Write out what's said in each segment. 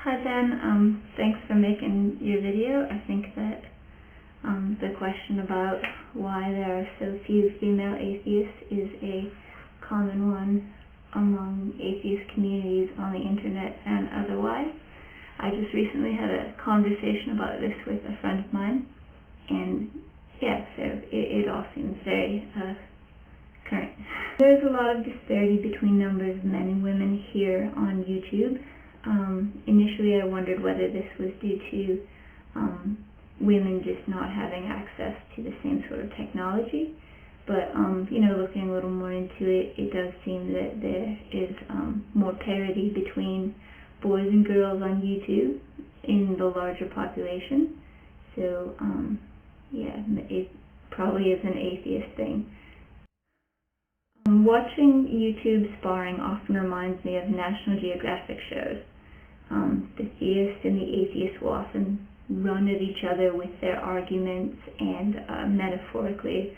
Hi Ben, thanks for making your video. I think that the question about why there are so few female atheists is a common one among atheist communities on the internet and otherwise. I just recently had a conversation about this with a friend of mine, and yeah, so it all seems very current. There's a lot of disparity between numbers of men and women here on YouTube. Initially I wondered whether this was due to women just not having access to the same sort of technology, but looking a little more into it, it does seem that there is more parity between boys and girls on YouTube in the larger population. So yeah, it probably is an atheist thing. Watching YouTube sparring often reminds me of National Geographic shows. The theist and the atheist will often run at each other with their arguments and metaphorically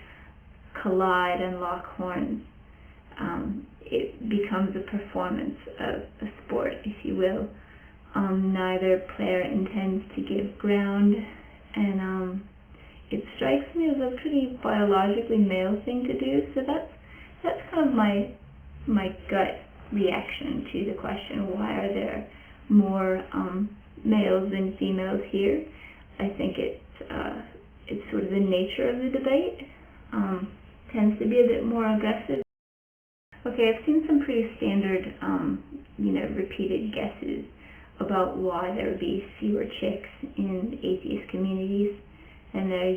collide and lock horns. It becomes a performance of a sport, if you will. Neither player intends to give ground, and it strikes me as a pretty biologically male thing to do, so that's kind of my gut reaction to the question, why are there more males than females here? I think it's sort of the nature of the debate. Tends to be a bit more aggressive. Okay, I've seen some pretty standard, repeated guesses about why there would be fewer chicks in atheist communities, and they're,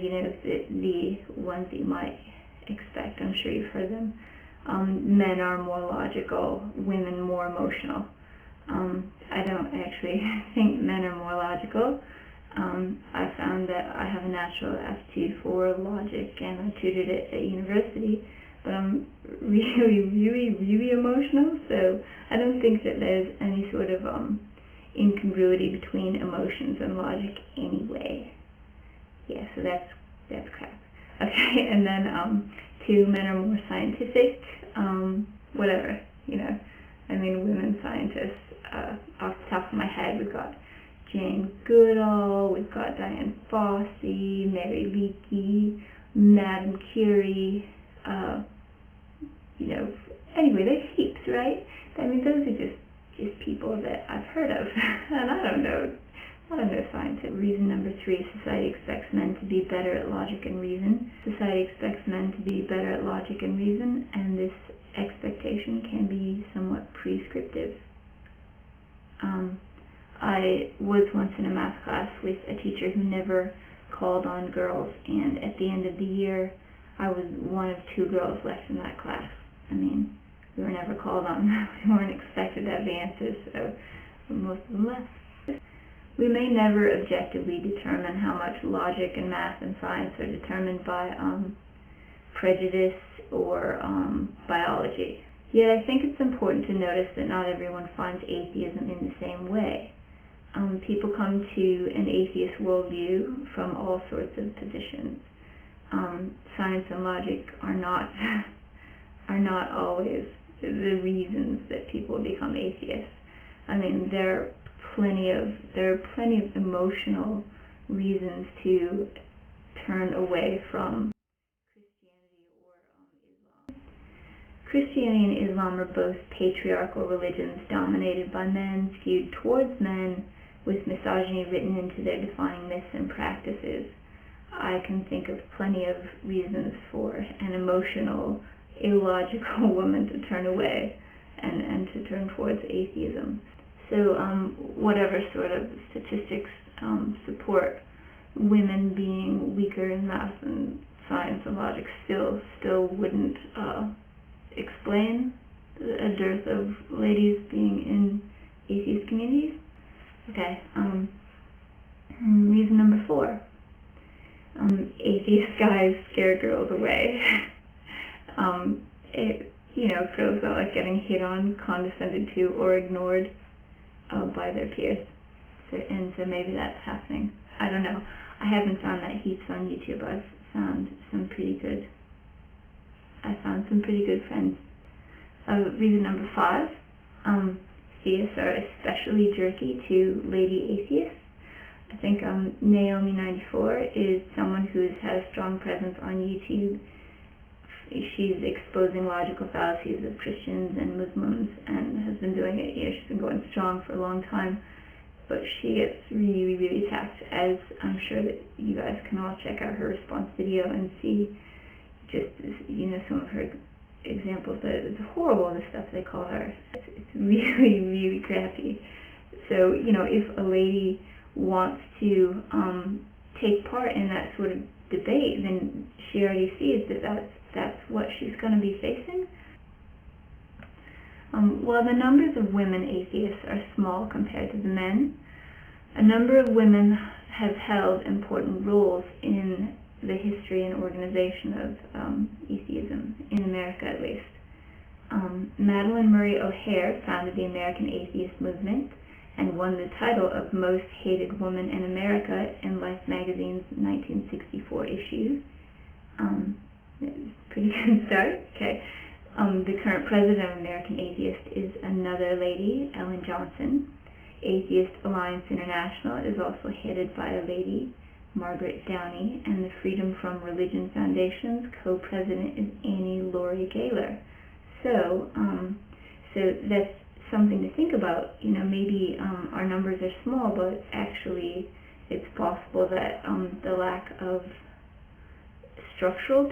the ones that you might expect. I'm sure you've heard them. Men are more logical, women more emotional. I don't actually think men are more logical. I found that I have a natural aptitude for logic, and I tutored it at university, but I'm really emotional, so I don't think that there's any sort of incongruity between emotions and logic anyway. Yeah, so that's crap. Okay, and then two, men are more scientific, whatever, women scientists, off the top of my head, we've got Jane Goodall, we've got Diane Fossey, Mary Leakey, Madame Curie, anyway, there's heaps, right? Those are just people that I've heard of, and I don't know scientists. Reason number 3, society expects men to be better at logic and reason. Society expects men to be better at logic and reason, and this expectation can be somewhat prescriptive. I was once in a math class with a teacher who never called on girls, and at the end of the year, I was one of 2 girls left in that class. We were never called on. We weren't expected to have the answers, so most of them left. We may never objectively determine how much logic and math and science are determined by prejudice or biology. Yet I think it's important to notice that not everyone finds atheism in the same way. People come to an atheist worldview from all sorts of positions. Science and logic are not always the reasons that people become atheists. There are plenty of emotional reasons to turn away from Christianity or Islam. Christianity and Islam are both patriarchal religions dominated by men, skewed towards men, with misogyny written into their defining myths and practices. I can think of plenty of reasons for an emotional, illogical woman to turn away and to turn towards atheism. So whatever sort of statistics support women being weaker in math and science and logic still wouldn't explain a dearth of ladies being in atheist communities. Okay, reason number 4. Atheist guys scare girls away. Girls don't like getting hit on, condescended to, or ignored by their peers. So maybe that's happening. I don't know. I haven't found that heaps on YouTube. I found some pretty good friends. Reason number 5. theists are especially jerky to lady atheists. I think Naomi94 is someone who's had a strong presence on YouTube. She's exposing logical fallacies of Christians and Muslims and has been doing it, she's been going strong for a long time. But she gets really, really attacked, as I'm sure that you guys can all check out her response video and see just, some of her examples. It's horrible, the stuff they call her. It's really, really crappy. So, if a lady wants to take part in that sort of debate, then she already sees that that's what she's going to be facing. While the numbers of women atheists are small compared to the men, a number of women have held important roles in the history and organization of atheism, in America at least. Madeline Murray O'Hare founded the American Atheist Movement and won the title of Most Hated Woman in America in Life magazine's 1964 issue. Pretty good start. Okay. The current president of American Atheists is another lady, Ellen Johnson. Atheist Alliance International is also headed by a lady, Margaret Downey, and the Freedom from Religion Foundation's co-president is Annie Laurie Gaylor. So that's something to think about. Maybe our numbers are small, but actually it's possible that the lack of structural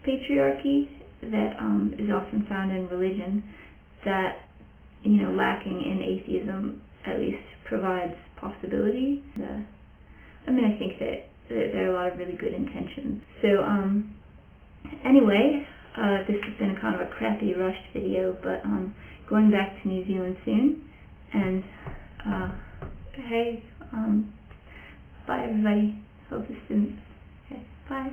patriarchy that is often found in religion, that lacking in atheism at least provides possibility. I think that there are a lot of really good intentions. So anyway, this has been kind of a crappy rushed video, but going back to New Zealand soon, and hey, bye everybody. Hope this didn't. Okay, bye.